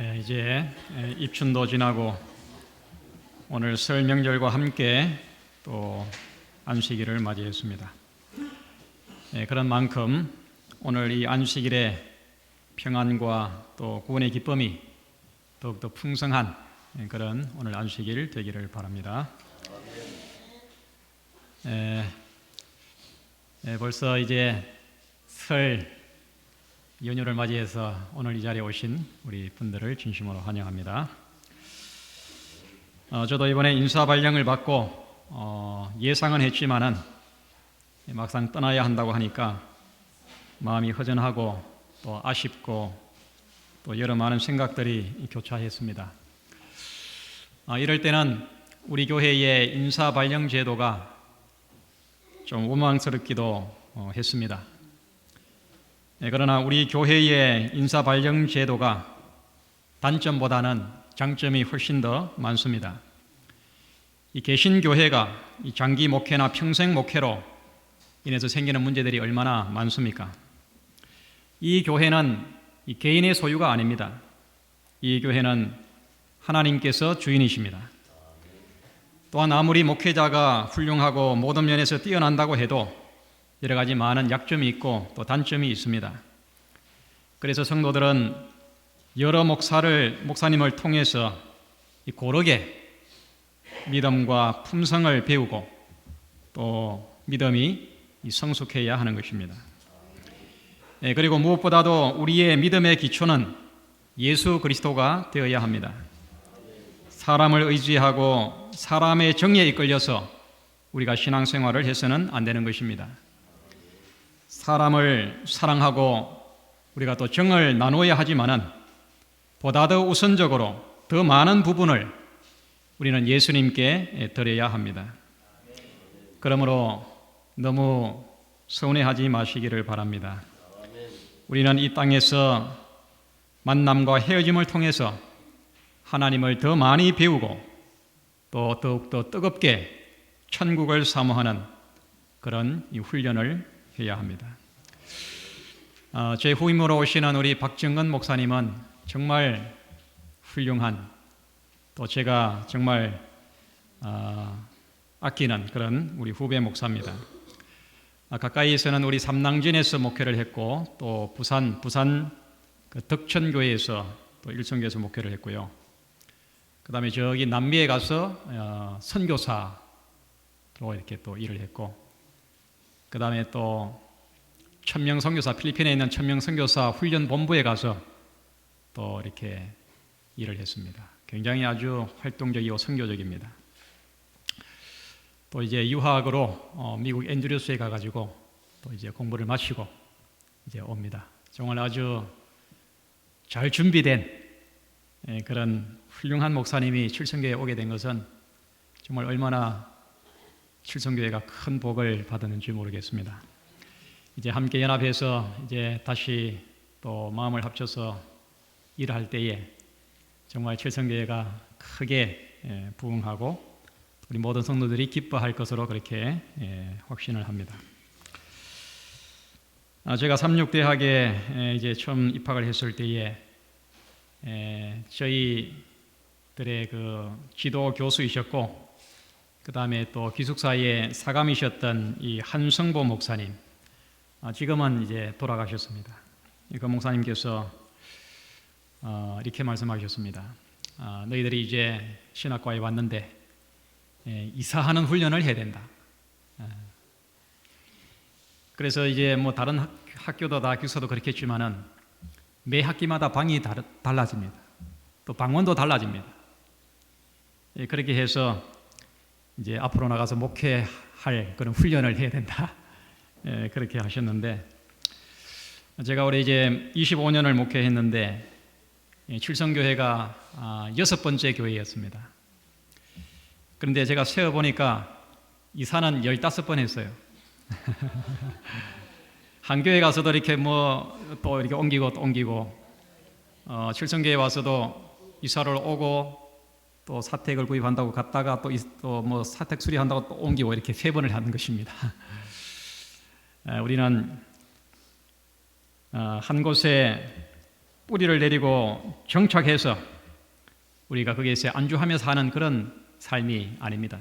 이제 입춘도 지나고 오늘 설 명절과 함께 또 안식일을 맞이했습니다. 그런 만큼 오늘 이 안식일의 평안과 또 구원의 기쁨이 더욱더 풍성한 그런 오늘 안식일 되기를 바랍니다. 벌써 이제 설 연휴를 맞이해서 오늘 이 자리에 오신 우리 분들을 진심으로 환영합니다. 저도 이번에 인사 발령을 받고 예상은 했지만은 막상 떠나야 한다고 하니까 마음이 허전하고 또 아쉽고 또 여러 많은 생각들이 교차했습니다. 이럴 때는 우리 교회의 인사 발령 제도가 좀 원망스럽기도 했습니다. 그러나 우리 교회의 인사 발령 제도가 단점보다는 장점이 훨씬 더 많습니다. 이 개신교회가 이 장기 목회나 평생 목회로 인해서 생기는 문제들이 얼마나 많습니까? 이 교회는 이 개인의 소유가 아닙니다. 이 교회는 하나님께서 주인이십니다. 또한 아무리 목회자가 훌륭하고 모든 면에서 뛰어난다고 해도 여러 가지 많은 약점이 있고 또 단점이 있습니다. 그래서 성도들은 여러 목사님을 통해서 고르게 믿음과 품성을 배우고 또 믿음이 성숙해야 하는 것입니다. 그리고 무엇보다도 우리의 믿음의 기초는 예수 그리스도가 되어야 합니다. 사람을 의지하고 사람의 정의에 이끌려서 우리가 신앙생활을 해서는 안 되는 것입니다. 사람을 사랑하고 우리가 또 정을 나누어야 하지만은 보다 더 우선적으로 더 많은 부분을 우리는 예수님께 드려야 합니다. 그러므로 너무 서운해하지 마시기를 바랍니다. 우리는 이 땅에서 만남과 헤어짐을 통해서 하나님을 더 많이 배우고 또 더욱더 뜨겁게 천국을 사모하는 그런 이 훈련을 해야 합니다. 제 후임으로 오시는 우리 박정근 목사님은 정말 훌륭한 또 제가 정말 아끼는 그런 우리 후배 목사입니다. 가까이에서는 우리 삼낭진에서 목회를 했고 또 부산 그 덕천교회에서 또 일성교에서 목회를 했고요. 그 다음에 저기 남미에 가서 선교사로 이렇게 또 일을 했고 그 다음에 또 천명선교사 필리핀에 있는 천명선교사 훈련본부에 가서 또 이렇게 일을 했습니다. 굉장히 아주 활동적이고 선교적입니다. 또 이제 유학으로 미국 앤드류스에 가가지고 또 이제 공부를 마치고 이제 옵니다. 정말 아주 잘 준비된 그런 훌륭한 목사님이 칠성교회에 오게 된 것은 정말 얼마나 칠성교회가 큰 복을 받았는지 모르겠습니다. 이제 함께 연합해서 이제 다시 또 마음을 합쳐서 일을 할 때에 정말 칠성교회가 크게 부흥하고 우리 모든 성도들이 기뻐할 것으로 그렇게 확신을 합니다. 제가 삼육대학에 이제 처음 입학을 했을 때에 저희들의 그 지도 교수이셨고 그 다음에 또 기숙사의 사감이셨던 이 한성보 목사님, 지금은 이제 돌아가셨습니다. 그 목사님께서 이렇게 말씀하셨습니다. 너희들이 이제 신학과에 왔는데 이사하는 훈련을 해야 된다. 그래서 이제 뭐 다른 학교도 다 기숙사도 그렇겠지만은 매 학기마다 방이 달라집니다. 또 방원도 달라집니다. 그렇게 해서 이제 앞으로 나가서 목회할 그런 훈련을 해야 된다. 그렇게 하셨는데 제가 올해 이제 25년을 목회했는데 칠성교회가 6번째 교회였습니다. 그런데 제가 세어보니까 이사는 15번 했어요. 한 교회 가서도 이렇게 또 이렇게 옮기고 또 옮기고 칠성교회 와서도 이사를 오고 또 사택을 구입한다고 갔다가 또 뭐 사택 수리한다고 또 옮기고 이렇게 3번을 하는 것입니다. 우리는 한 곳에 뿌리를 내리고 정착해서 우리가 거기에서 안주하며 사는 그런 삶이 아닙니다.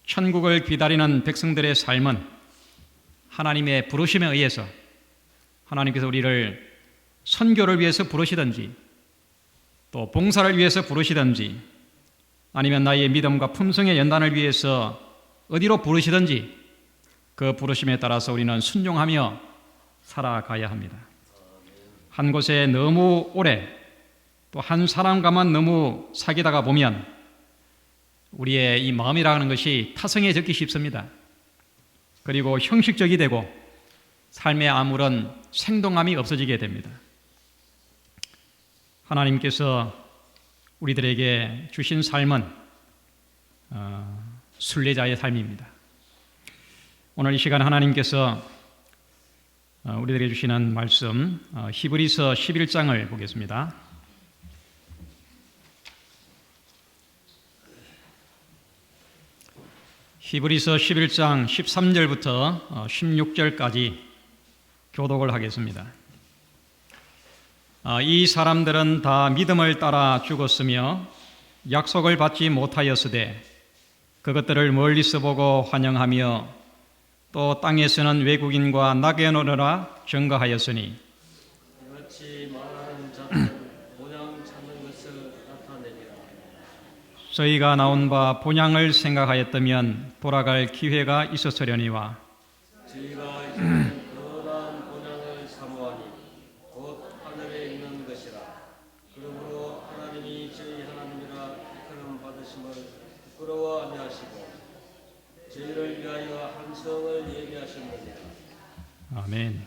천국을 기다리는 백성들의 삶은 하나님의 부르심에 의해서 하나님께서 우리를 선교를 위해서 부르시든지 또 봉사를 위해서 부르시든지 아니면 나의 믿음과 품성의 연단을 위해서 어디로 부르시든지 그 부르심에 따라서 우리는 순종하며 살아가야 합니다. 한 곳에 너무 오래 또 한 사람과만 너무 사귀다가 보면 우리의 이 마음이라는 것이 타성해졌기 쉽습니다. 그리고 형식적이 되고 삶에 아무런 생동함이 없어지게 됩니다. 하나님께서 우리들에게 주신 삶은 순례자의 삶입니다. 오늘 이 시간 하나님께서 우리들에게 주시는 말씀 히브리서 11장을 보겠습니다. 히브리서 11장 13절부터 16절까지 교독을 하겠습니다. 이 사람들은 다 믿음을 따라 죽었으며 약속을 받지 못하였으되 그것들을 멀리서 보고 환영하며 또 땅에서는 외국인과 나그네라 증거하였으니 이같이 말하는 자는 본향 찾는 것을 나타내리라. 저희가 나온 바 본향을 생각하였다면 돌아갈 기회가 있었으려니와 저희가 이제는 거룩한 본향을 사모하니 곧 하늘에 있는 것이라. 그러므로 하나님이 저희 하나님이라 이끌음 받으심을 부끄러워 아니하시고 저희를 위하여 한 성을 예비하셨느니라. 아멘.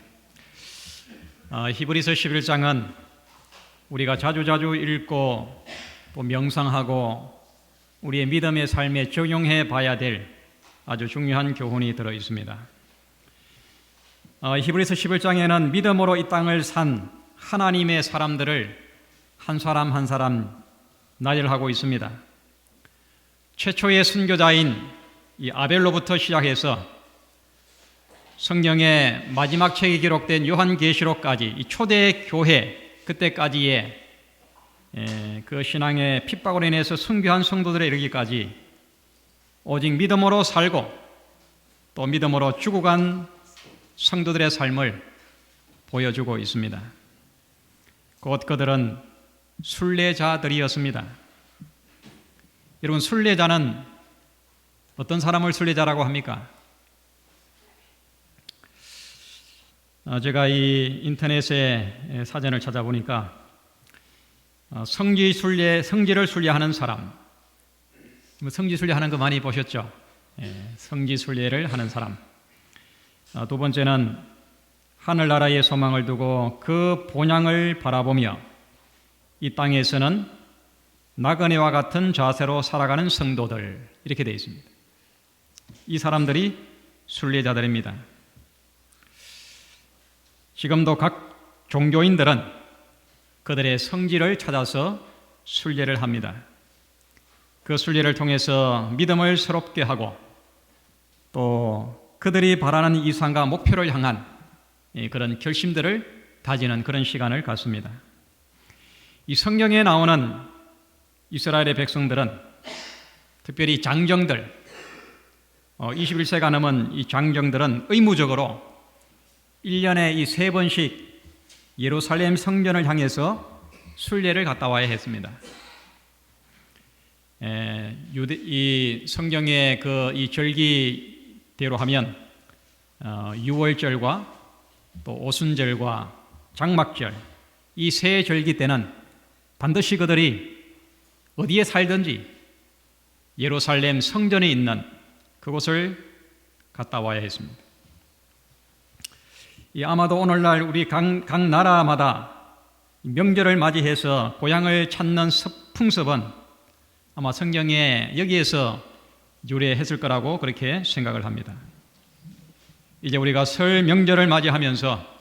히브리서 11장은 우리가 자주자주 읽고 또 명상하고 우리의 믿음의 삶에 적용해 봐야 될 아주 중요한 교훈이 들어 있습니다. 히브리서 11장에는 믿음으로 이 땅을 산 하나님의 사람들을 한 사람 한 사람 나열하고 있습니다. 최초의 선교자인 이 아벨로부터 시작해서 성경의 마지막 책에 기록된 요한계시록까지 이 초대 교회 그때까지의 그 신앙의 핍박으로 인해서 순교한 성도들에 이르기까지 오직 믿음으로 살고 또 믿음으로 죽어간 성도들의 삶을 보여주고 있습니다. 곧 그들은 순례자들이었습니다. 여러분, 순례자는 어떤 사람을 순례자라고 합니까? 제가 이 인터넷에 사전을 찾아보니까 성지를 순례하는 사람, 성지 순례하는 거 많이 보셨죠? 성지 순례를 하는 사람. 두 번째는 하늘나라의 소망을 두고 그 본향을 바라보며 이 땅에서는 나그네와 같은 자세로 살아가는 성도들, 이렇게 되어 있습니다. 이 사람들이 순례자들입니다. 지금도 각 종교인들은 그들의 성지를 찾아서 순례를 합니다. 그 순례를 통해서 믿음을 새롭게 하고 또 그들이 바라는 이상과 목표를 향한 그런 결심들을 다지는 그런 시간을 갖습니다. 이 성경에 나오는 이스라엘의 백성들은 특별히 장정들, 21세가 넘은 이 장정들은 의무적으로 1년에 이 3번씩 예루살렘 성전을 향해서 순례를 갔다 와야 했습니다. 이 성경의 이 절기대로 하면 6월절과 또 오순절과 장막절 이 세 절기 때는 반드시 그들이 어디에 살든지 예루살렘 성전에 있는 그곳을 갔다 와야 했습니다. 아마도 오늘날 우리 각 나라마다 명절을 맞이해서 고향을 찾는 풍습은 아마 성경에 여기에서 유래했을 거라고 그렇게 생각을 합니다. 이제 우리가 설 명절을 맞이하면서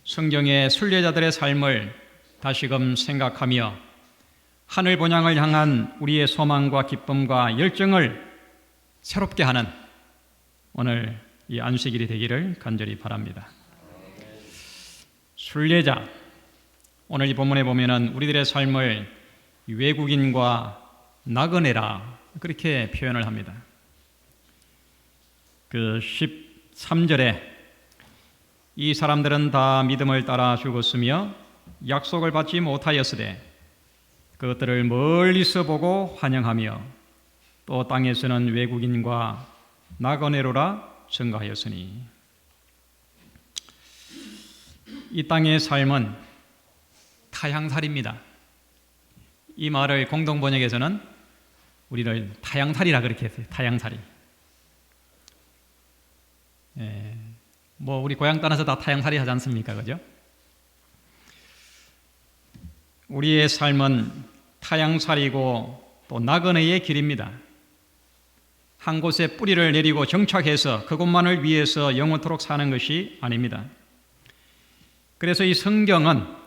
성경의 순례자들의 삶을 다시금 생각하며 하늘 본향을 향한 우리의 소망과 기쁨과 열정을 새롭게 하는 오늘 이 안식일이 되기를 간절히 바랍니다. 순례자, 오늘 이 본문에 보면은 우리들의 삶을 외국인과 나그네라 그렇게 표현을 합니다. 그 13절에 이 사람들은 다 믿음을 따라 죽었으며 약속을 받지 못하였으되 그것들을 멀리서 보고 환영하며 또 땅에서는 외국인과 나그네로라 증거하였으니 이 땅의 삶은 타향살이입니다. 이 말을 공동번역에서는 우리를 타향살이라 그렇게 했어요. 타향살이. 뭐 우리 고향 떠나서 다 타향살이 하지 않습니까? 그죠? 우리의 삶은 타향살이고 또 나그네의 길입니다. 한 곳에 뿌리를 내리고 정착해서 그곳만을 위해서 영원토록 사는 것이 아닙니다. 그래서 이 성경은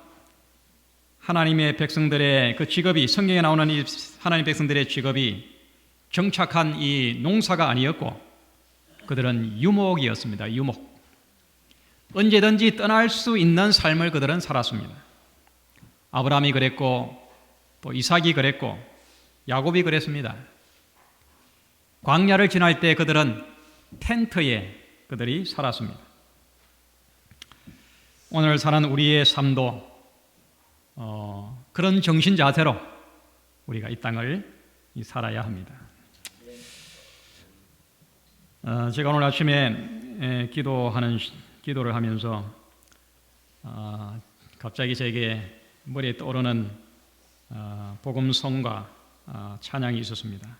하나님의 백성들의 그 직업이, 성경에 나오는 이 하나님 백성들의 직업이 정착한 이 농사가 아니었고 그들은 유목이었습니다. 유목. 언제든지 떠날 수 있는 삶을 그들은 살았습니다. 아브라함이 그랬고 또 이삭이 그랬고 야곱이 그랬습니다. 광야를 지날 때 그들은 텐트에 그들이 살았습니다. 오늘 사는 우리의 삶도 그런 정신 자세로 우리가 이 땅을 살아야 합니다. 제가 오늘 아침에 기도를 하면서 갑자기 제게 머리에 떠오르는 복음성과 찬양이 있었습니다.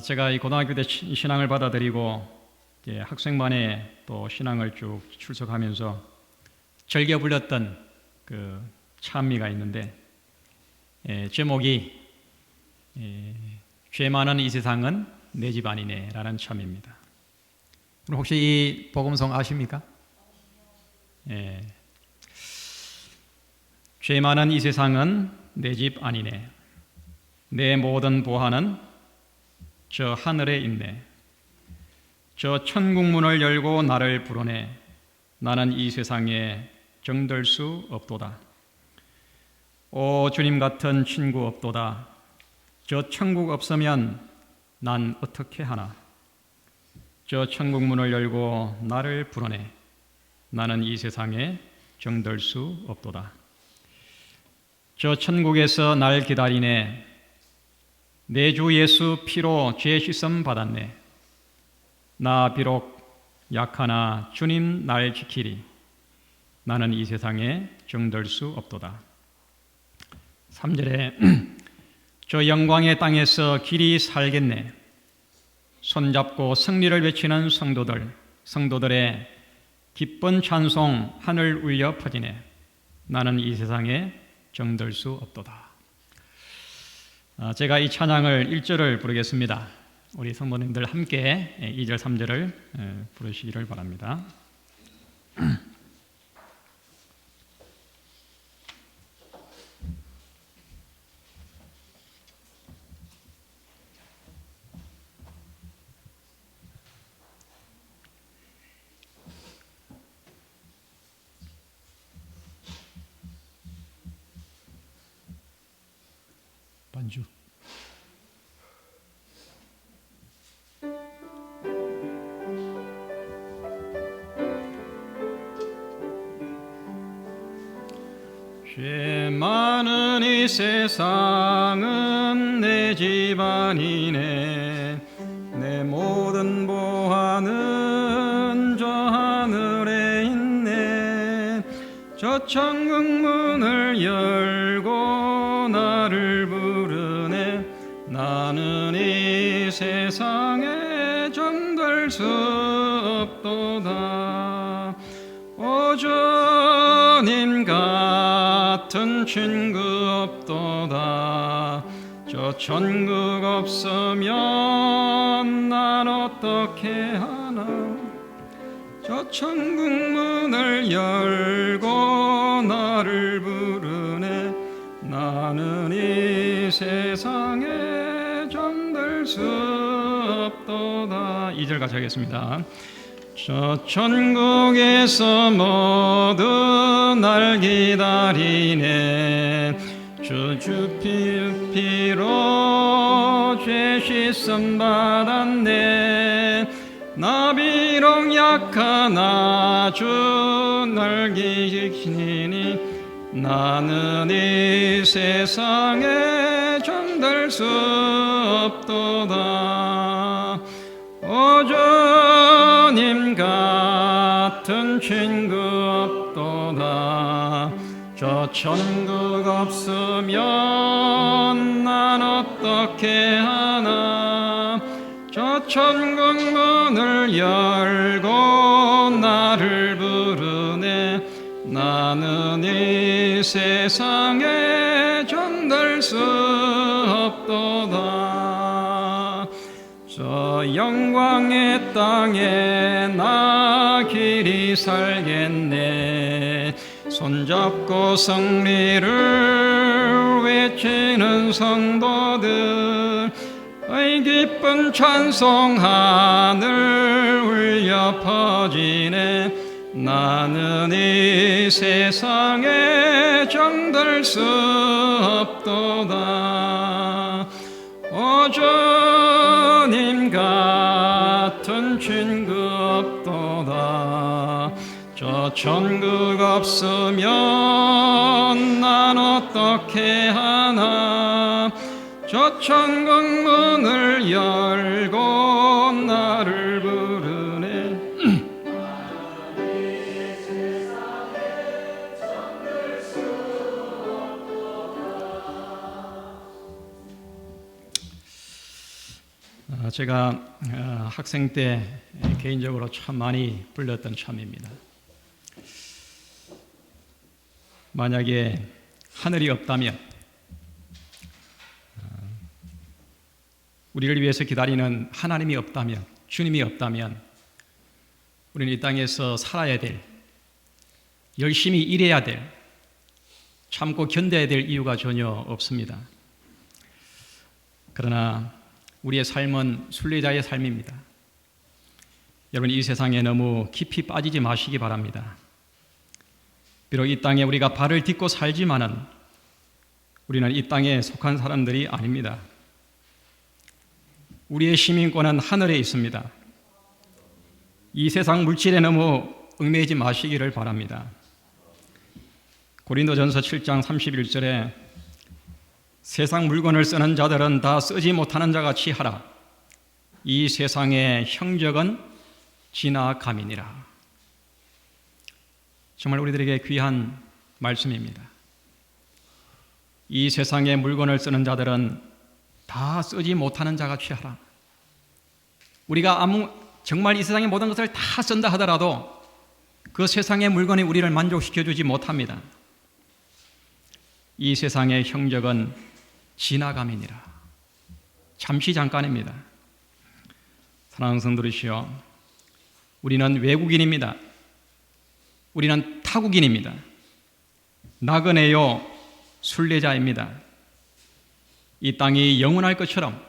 제가 이 고등학교 때 신앙을 받아들이고 학생반에 또 신앙을 쭉 출석하면서 즐겨 불렀던 그 찬미가 있는데 제목이 죄 많은 이 세상은 내 집 아니네 라는 참입니다. 혹시 이 복음성 아십니까? 죄 많은 이 세상은 내 집 아니네. 내 모든 보화는 저 하늘에 있네. 저 천국문을 열고 나를 부르네. 나는 이 세상에 정들 수 없도다. 오 주님 같은 친구 없도다. 저 천국 없으면 난 어떻게 하나. 저 천국문을 열고 나를 부르네. 나는 이 세상에 정들 수 없도다. 저 천국에서 날 기다리네. 내 주 예수 피로 죄 씻음 받았네. 나 비록 약하나 주님 날 지키리. 나는 이 세상에 정들 수 없도다. 3절에 저 영광의 땅에서 길이 살겠네. 손잡고 승리를 외치는 성도들의 기쁜 찬송 하늘 울려 퍼지네. 나는 이 세상에 정들 수 없도다. 제가 이 찬양을 1절을 부르겠습니다. 우리 성도님들 함께 2절, 3절을 부르시기를 바랍니다. 반주. 죄 많은 이 세상은 내 집 아니네. 내 모든 보화는 저 하늘에 있네. 저 천국 문을 열고 나를 부르네. 나는 이 세상에 정들 수 없도다. 오 주님 같은 친구 없도다. 저 천국 없으면 난 어떻게 하나. 저 천국 문을 열고 나를 부르네. 나는 이 세상에 정들 수 없도다. 2절 같이 하겠습니다. 저 천국에서 모두 날 기다리네. 주 피로 죄 씻음 받았네. 나 비록 약하나 주 날 지키니 나는 이 세상에 정될 수 없도다. 오 주님 같은 친구 없도다. 저 천국 없으면 난 어떻게 하나. 저 천국 문을 열고 나를 부르네. 나는 이 세상에 정될 수 없도다. 저 영광의 땅에 나 길이 살겠네. 손잡고 승리를 외치는 성도들, 이 기쁜 찬송 하늘 울려 퍼지네. 나는 이 세상에 정될 수 없도다. 오 주님 같은 친구 없도다. 저 천국 없으면 난 어떻게 하나. 저 천국 문을 열고 나를 부르네. 제가 학생 때 개인적으로 참 많이 불렀던 참입니다. 만약에 하늘이 없다면, 우리를 위해서 기다리는 하나님이 없다면, 주님이 없다면 우리는 이 땅에서 살아야 될, 열심히 일해야 될, 참고 견뎌야 될 이유가 전혀 없습니다. 그러나 우리의 삶은 순례자의 삶입니다. 여러분, 이 세상에 너무 깊이 빠지지 마시기 바랍니다. 비록 이 땅에 우리가 발을 딛고 살지만은 우리는 이 땅에 속한 사람들이 아닙니다. 우리의 시민권은 하늘에 있습니다. 이 세상 물질에 너무 얽매이지 마시기를 바랍니다. 고린도전서 7장 31절에 세상 물건을 쓰는 자들은 다 쓰지 못하는 자같이 하라. 이 세상의 형적은 지나감이니라. 정말 우리들에게 귀한 말씀입니다. 이 세상의 물건을 쓰는 자들은 다 쓰지 못하는 자같이 하라. 우리가 정말 이 세상의 모든 것을 다 쓴다 하더라도 그 세상의 물건이 우리를 만족시켜주지 못합니다. 이 세상의 형적은 지나감이니라. 잠시 잠깐입니다. 사랑하는 성도들이시여, 우리는 외국인입니다. 우리는 타국인입니다. 나그네요 순례자입니다. 이 땅이 영원할 것처럼,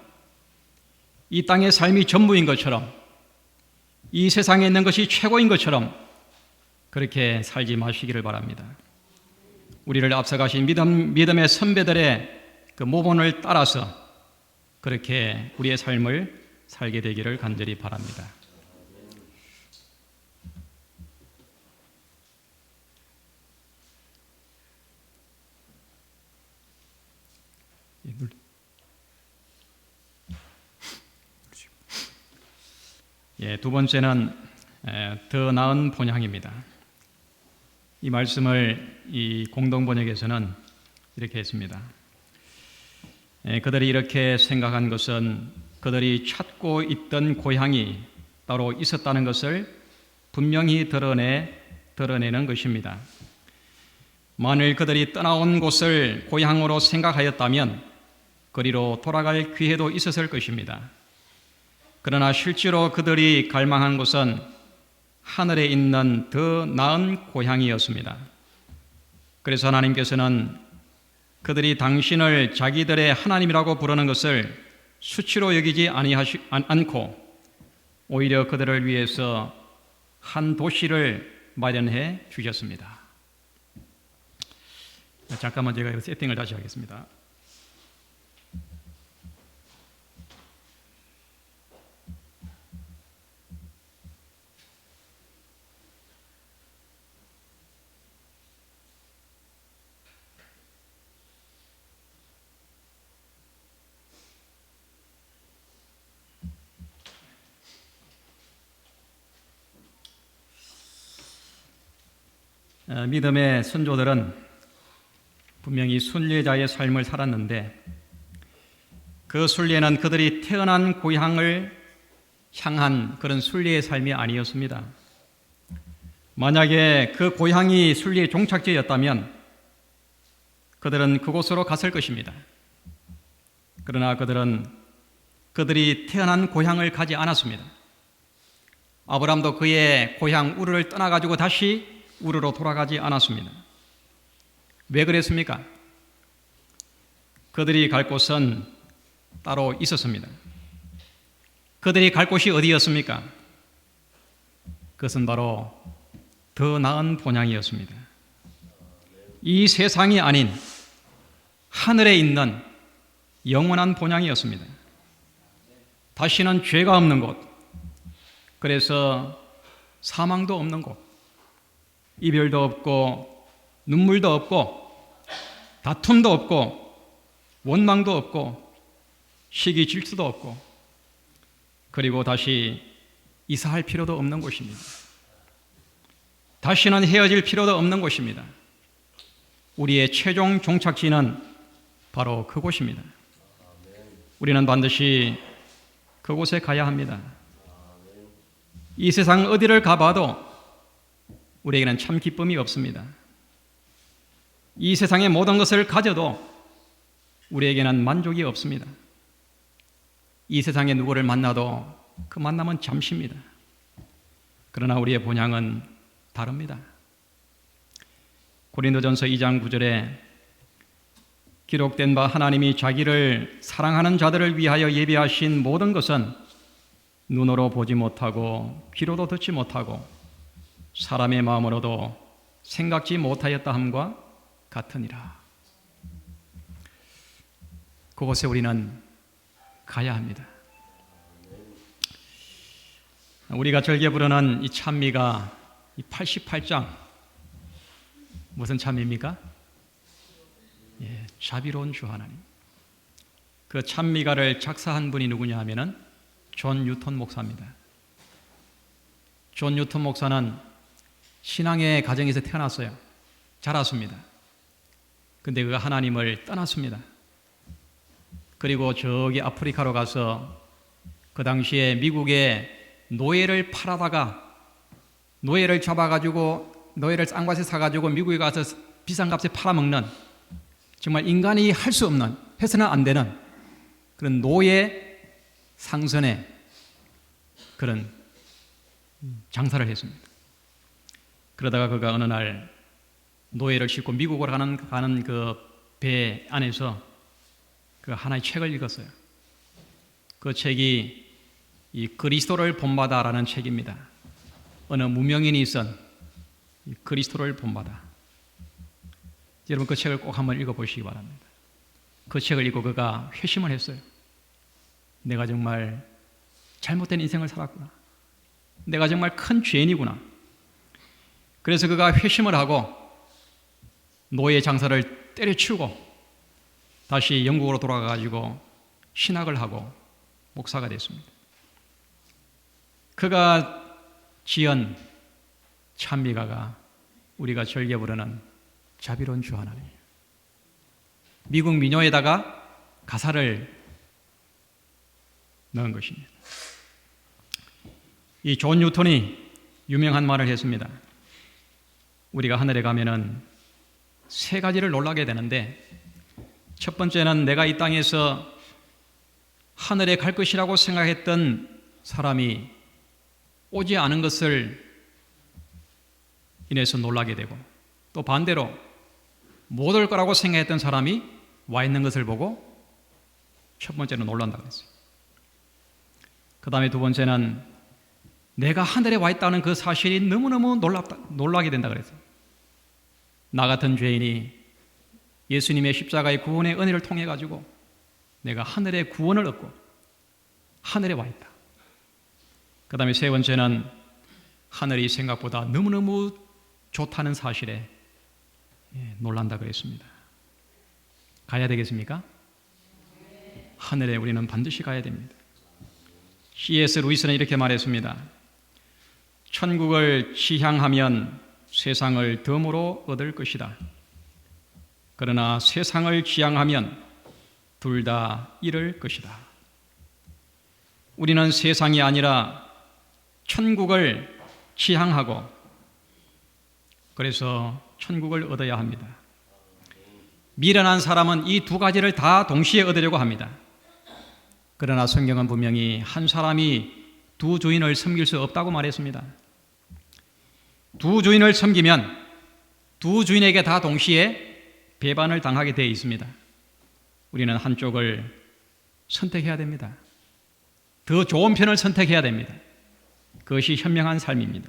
이 땅의 삶이 전부인 것처럼, 이 세상에 있는 것이 최고인 것처럼 그렇게 살지 마시기를 바랍니다. 우리를 앞서가신 믿음의 선배들의 그 모본을 따라서 그렇게 우리의 삶을 살게 되기를 간절히 바랍니다. 두 번째는 더 나은 번향입니다. 이 말씀을 이 공동번역에서는 이렇게 했습니다. 그들이 이렇게 생각한 것은 그들이 찾고 있던 고향이 따로 있었다는 것을 분명히 드러내는 것입니다. 만일 그들이 떠나온 곳을 고향으로 생각하였다면 그리로 돌아갈 기회도 있었을 것입니다. 그러나 실제로 그들이 갈망한 곳은 하늘에 있는 더 나은 고향이었습니다. 그래서 하나님께서는 그들이 당신을 자기들의 하나님이라고 부르는 것을 수치로 여기지 않고 오히려 그들을 위해서 한 도시를 마련해 주셨습니다. 잠깐만 제가 세팅을 다시 하겠습니다. 믿음의 선조들은 분명히 순례자의 삶을 살았는데 그 순례는 그들이 태어난 고향을 향한 그런 순례의 삶이 아니었습니다. 만약에 그 고향이 순례의 종착지였다면 그들은 그곳으로 갔을 것입니다. 그러나 그들이 태어난 고향을 가지 않았습니다. 아브라함도 그의 고향 우르를 떠나가지고 다시 우르로 돌아가지 않았습니다. 왜 그랬습니까? 그들이 갈 곳은 따로 있었습니다. 그들이 갈 곳이 어디였습니까? 그것은 바로 더 나은 본향이었습니다. 이 세상이 아닌 하늘에 있는 영원한 본향이었습니다. 다시는 죄가 없는 곳, 그래서 사망도 없는 곳, 이별도 없고 눈물도 없고 다툼도 없고 원망도 없고 시기 질투도 없고 그리고 다시 이사할 필요도 없는 곳입니다. 다시는 헤어질 필요도 없는 곳입니다. 우리의 최종 종착지는 바로 그곳입니다. 우리는 반드시 그곳에 가야 합니다. 이 세상 어디를 가봐도 우리에게는 참 기쁨이 없습니다. 이 세상의 모든 것을 가져도 우리에게는 만족이 없습니다. 이 세상에 누구를 만나도 그 만남은 잠시입니다. 그러나 우리의 본향은 다릅니다. 고린도전서 2장 9절에 기록된 바 하나님이 자기를 사랑하는 자들을 위하여 예비하신 모든 것은 눈으로 보지 못하고 귀로도 듣지 못하고 사람의 마음으로도 생각지 못하였다 함과 같으니라. 그곳에 우리는 가야 합니다. 우리가 즐겨 부르는 이 찬미가 이 88장 무슨 찬미입니까? 자비로운 주 하나님. 그 찬미가를 작사한 분이 누구냐 하면은 존 뉴턴 목사입니다. 존 뉴턴 목사는 신앙의 가정에서 태어났어요. 자랐습니다. 근데 그가 하나님을 떠났습니다. 그리고 저기 아프리카로 가서 그 당시에 미국의 노예를 팔아다가 노예를 잡아가지고 노예를 싼 값에 사가지고 미국에 가서 비싼 값에 팔아먹는 정말 인간이 할 수 없는 해서는 안 되는 그런 노예 상선의 그런 장사를 했습니다. 그러다가 그가 어느 날 노예를 싣고 미국으로 가는 그 배 안에서 그 하나의 책을 읽었어요. 그 책이 이 그리스도를 본받아라는 책입니다. 어느 무명인이 쓴 그리스도를 본받아. 여러분 그 책을 꼭 한번 읽어보시기 바랍니다. 그 책을 읽고 그가 회심을 했어요. 내가 정말 잘못된 인생을 살았구나. 내가 정말 큰 죄인이구나. 그래서 그가 회심을 하고 노예 장사를 때려치우고 다시 영국으로 돌아가가지고 신학을 하고 목사가 됐습니다. 그가 지은 찬미가가 우리가 즐겨 부르는 자비로운 주 하나님. 미국 민요에다가 가사를 넣은 것입니다. 이 존 뉴턴이 유명한 말을 했습니다. 우리가 하늘에 가면은 세 가지를 놀라게 되는데 첫 번째는 내가 이 땅에서 하늘에 갈 것이라고 생각했던 사람이 오지 않은 것을 인해서 놀라게 되고 또 반대로 못 올 거라고 생각했던 사람이 와 있는 것을 보고 첫 번째는 놀란다고 했어요. 그 다음에 두 번째는 내가 하늘에 와 있다는 그 사실이 너무너무 놀라게 된다 그랬어요. 나 같은 죄인이 예수님의 십자가의 구원의 은혜를 통해 가지고 내가 하늘의 구원을 얻고 하늘에 와 있다. 그 다음에 세 번째는 하늘이 생각보다 너무너무 좋다는 사실에 놀란다 그랬습니다. 가야 되겠습니까? 하늘에 우리는 반드시 가야 됩니다. C.S. 루이스는 이렇게 말했습니다. 천국을 지향하면 세상을 덤으로 얻을 것이다. 그러나 세상을 지향하면 둘 다 잃을 것이다. 우리는 세상이 아니라 천국을 지향하고 그래서 천국을 얻어야 합니다. 미련한 사람은 이 두 가지를 다 동시에 얻으려고 합니다. 그러나 성경은 분명히 한 사람이 두 주인을 섬길 수 없다고 말했습니다. 두 주인을 섬기면 두 주인에게 다 동시에 배반을 당하게 되어 있습니다. 우리는 한쪽을 선택해야 됩니다. 더 좋은 편을 선택해야 됩니다. 그것이 현명한 삶입니다.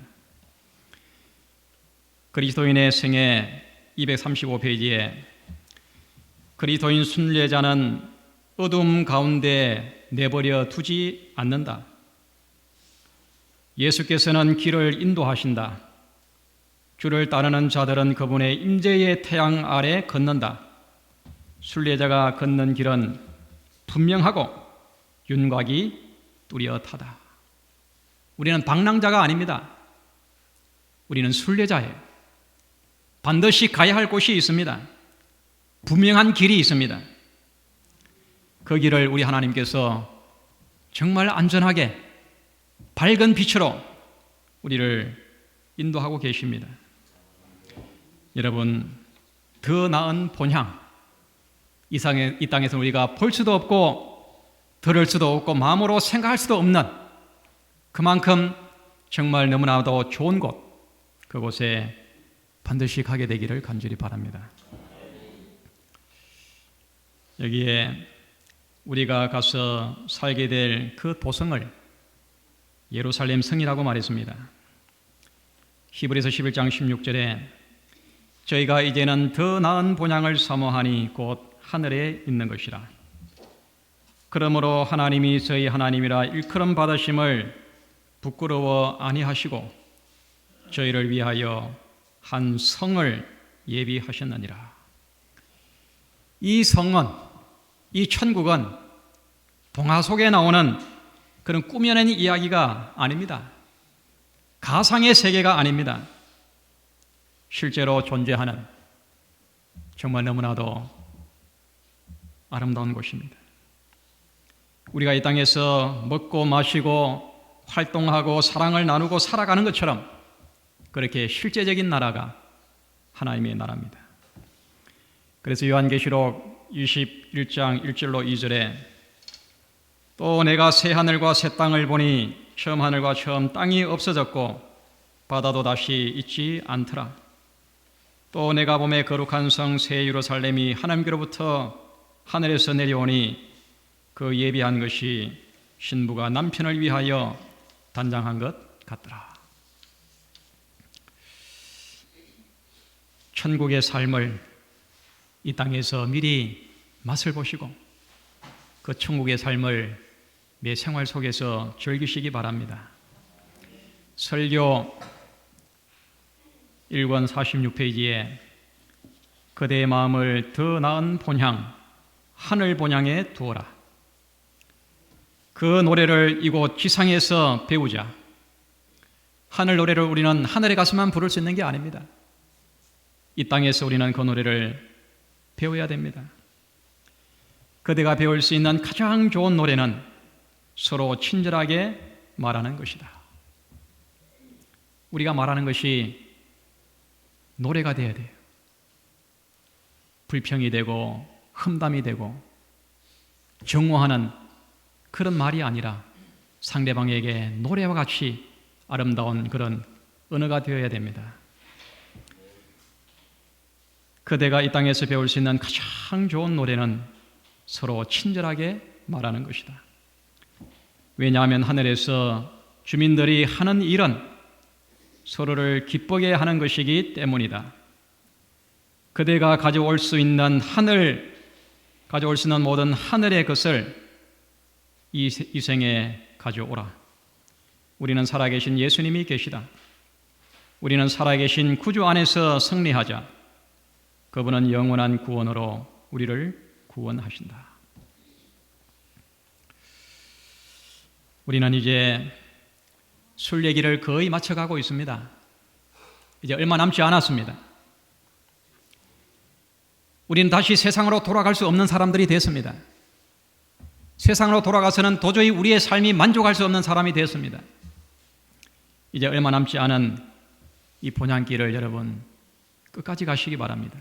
그리스도인의 생애 235페이지에 그리스도인 순례자는 어둠 가운데 내버려 두지 않는다. 예수께서는 길을 인도하신다. 주를 따르는 자들은 그분의 임재의 태양 아래 걷는다. 순례자가 걷는 길은 분명하고 윤곽이 뚜렷하다. 우리는 방랑자가 아닙니다. 우리는 순례자예요. 반드시 가야 할 곳이 있습니다. 분명한 길이 있습니다. 그 길을 우리 하나님께서 정말 안전하게 밝은 빛으로 우리를 인도하고 계십니다. 여러분, 더 나은 본향, 이 땅에서 우리가 볼 수도 없고 들을 수도 없고 마음으로 생각할 수도 없는 그만큼 정말 너무나도 좋은 곳, 그곳에 반드시 가게 되기를 간절히 바랍니다. 여기에 우리가 가서 살게 될 그 도성을 예루살렘 성이라고 말했습니다. 히브리서 11장 16절에 저희가 이제는 더 나은 본향을 사모하니 곧 하늘에 있는 것이라. 그러므로 하나님이 저희 하나님이라 일컬음 받으심을 부끄러워 아니하시고 저희를 위하여 한 성을 예비하셨느니라. 이 성은, 이 천국은 동화 속에 나오는 그런 꾸며낸 이야기가 아닙니다. 가상의 세계가 아닙니다. 실제로 존재하는 정말 너무나도 아름다운 곳입니다. 우리가 이 땅에서 먹고 마시고 활동하고 사랑을 나누고 살아가는 것처럼 그렇게 실제적인 나라가 하나님의 나라입니다. 그래서 요한계시록 21장 1절로 2절에 또 내가 새 하늘과 새 땅을 보니 처음 하늘과 처음 땅이 없어졌고 바다도 다시 있지 않더라. 또 내가 보매 거룩한 성 새 예루살렘이 하나님께로부터 하늘에서 내려오니 그 예비한 것이 신부가 남편을 위하여 단장한 것 같더라. 천국의 삶을 이 땅에서 미리 맛을 보시고 그 천국의 삶을 내 생활 속에서 즐기시기 바랍니다. 설교 1권 46페이지에 그대의 마음을 더 나은 본향, 하늘 본향에 두어라. 그 노래를 이곳 지상에서 배우자. 하늘 노래를 우리는 하늘에 가서만 부를 수 있는 게 아닙니다. 이 땅에서 우리는 그 노래를 배워야 됩니다. 그대가 배울 수 있는 가장 좋은 노래는 서로 친절하게 말하는 것이다. 우리가 말하는 것이 노래가 되어야 돼요. 불평이 되고 험담이 되고 정오하는 그런 말이 아니라 상대방에게 노래와 같이 아름다운 그런 언어가 되어야 됩니다. 그대가 이 땅에서 배울 수 있는 가장 좋은 노래는 서로 친절하게 말하는 것이다. 왜냐하면 하늘에서 주민들이 하는 일은 서로를 기쁘게 하는 것이기 때문이다. 그대가 가져올 수 있는 모든 하늘의 것을 이 생에 가져오라. 우리는 살아계신 예수님이 계시다. 우리는 살아계신 구주 안에서 승리하자. 그분은 영원한 구원으로 우리를 구원하신다. 우리는 이제 술 얘기를 거의 마쳐가고 있습니다. 이제 얼마 남지 않았습니다. 우리는 다시 세상으로 돌아갈 수 없는 사람들이 됐습니다. 세상으로 돌아가서는 도저히 우리의 삶이 만족할 수 없는 사람이 됐습니다. 이제 얼마 남지 않은 이 본향길을 여러분 끝까지 가시기 바랍니다.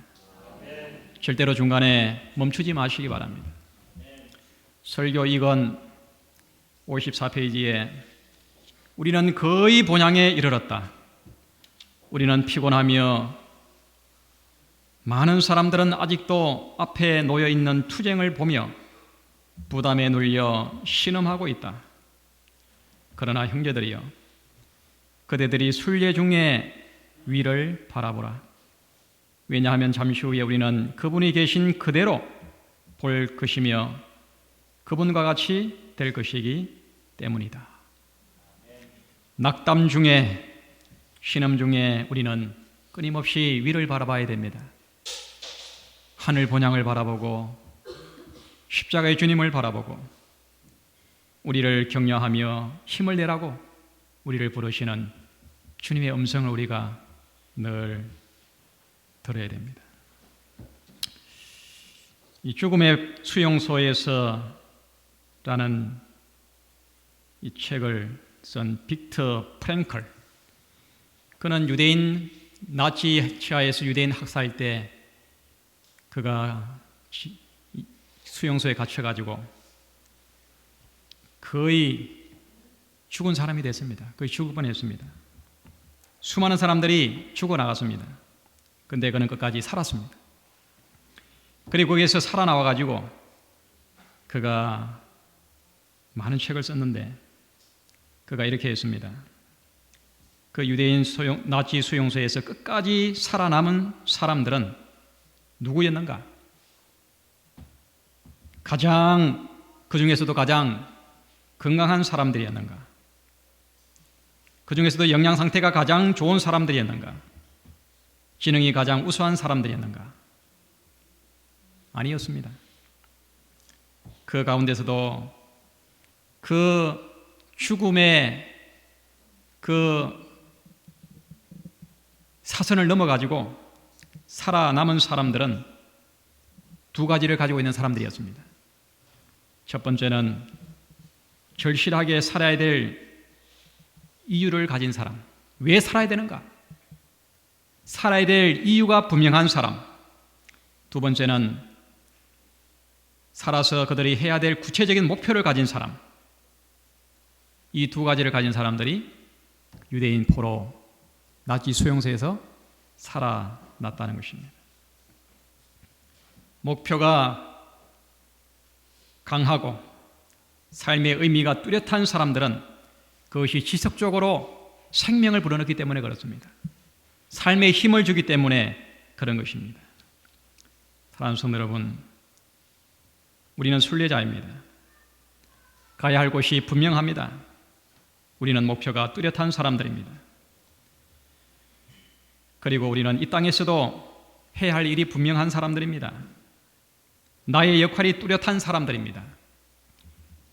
절대로 중간에 멈추지 마시기 바랍니다. 설교 2권 54페이지에 우리는 거의 본향에 이르렀다. 우리는 피곤하며 많은 사람들은 아직도 앞에 놓여 있는 투쟁을 보며 부담에 눌려 신음하고 있다. 그러나 형제들이여, 그대들이 순례 중에 위를 바라보라. 왜냐하면 잠시 후에 우리는 그분이 계신 그대로 볼 것이며 그분과 같이 될 것이기 때문이다. 낙담 중에, 신음 중에 우리는 끊임없이 위를 바라봐야 됩니다. 하늘 본향을 바라보고 십자가의 주님을 바라보고 우리를 격려하며 힘을 내라고 우리를 부르시는 주님의 음성을 우리가 늘 들어야 됩니다. 이 죽음의 수용소에서라는 이 책을 쓴 빅터 프랭클, 그는 유대인 나치 치하에서 유대인 학사일 때 그가 수용소에 갇혀가지고 거의 죽은 사람이 됐습니다. 거의 죽을 뻔했습니다. 수많은 사람들이 죽어나갔습니다. 근데 그는 끝까지 살았습니다. 그리고 거기에서 살아나와가지고 그가 많은 책을 썼는데 그가 이렇게 했습니다. 그 유대인 나치 수용소에서 끝까지 살아남은 사람들은 누구였는가? 그 중에서도 가장 건강한 사람들이었는가? 그 중에서도 영양 상태가 가장 좋은 사람들이었는가? 지능이 가장 우수한 사람들이었는가? 아니었습니다. 그 가운데서도 그 죽음의 그 사선을 넘어가지고 살아남은 사람들은 두 가지를 가지고 있는 사람들이었습니다. 첫 번째는 절실하게 살아야 될 이유를 가진 사람. 왜 살아야 되는가? 살아야 될 이유가 분명한 사람. 두 번째는 살아서 그들이 해야 될 구체적인 목표를 가진 사람. 이 두 가지를 가진 사람들이 유대인 포로 나치 수용소에서 살아났다는 것입니다. 목표가 강하고 삶의 의미가 뚜렷한 사람들은 그것이 지속적으로 생명을 불어넣기 때문에 그렇습니다. 삶에 힘을 주기 때문에 그런 것입니다. 사랑하는 성도 여러분, 우리는 순례자입니다. 가야 할 곳이 분명합니다. 우리는 목표가 뚜렷한 사람들입니다. 그리고 우리는 이 땅에서도 해야 할 일이 분명한 사람들입니다. 나의 역할이 뚜렷한 사람들입니다.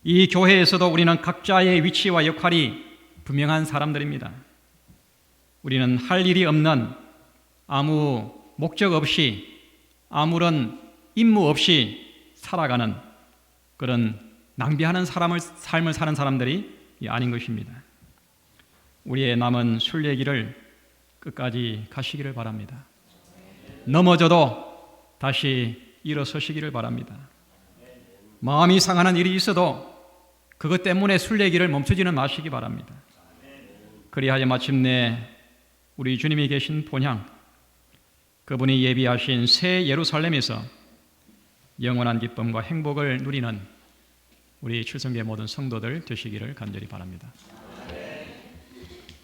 이 교회에서도 우리는 각자의 위치와 역할이 분명한 사람들입니다. 우리는 할 일이 없는, 아무 목적 없이, 아무런 임무 없이 살아가는 그런 낭비하는 삶을 사는 사람들이 아닌 것입니다. 우리의 남은 순례길을 끝까지 가시기를 바랍니다. 넘어져도 다시 일어서시기를 바랍니다. 마음이 상하는 일이 있어도 그것 때문에 순례길을 멈추지는 마시기 바랍니다. 그리하여 마침내 우리 주님이 계신 본향, 그분이 예비하신 새 예루살렘에서 영원한 기쁨과 행복을 누리는 우리 칠성교회 모든 성도들 되시기를 간절히 바랍니다.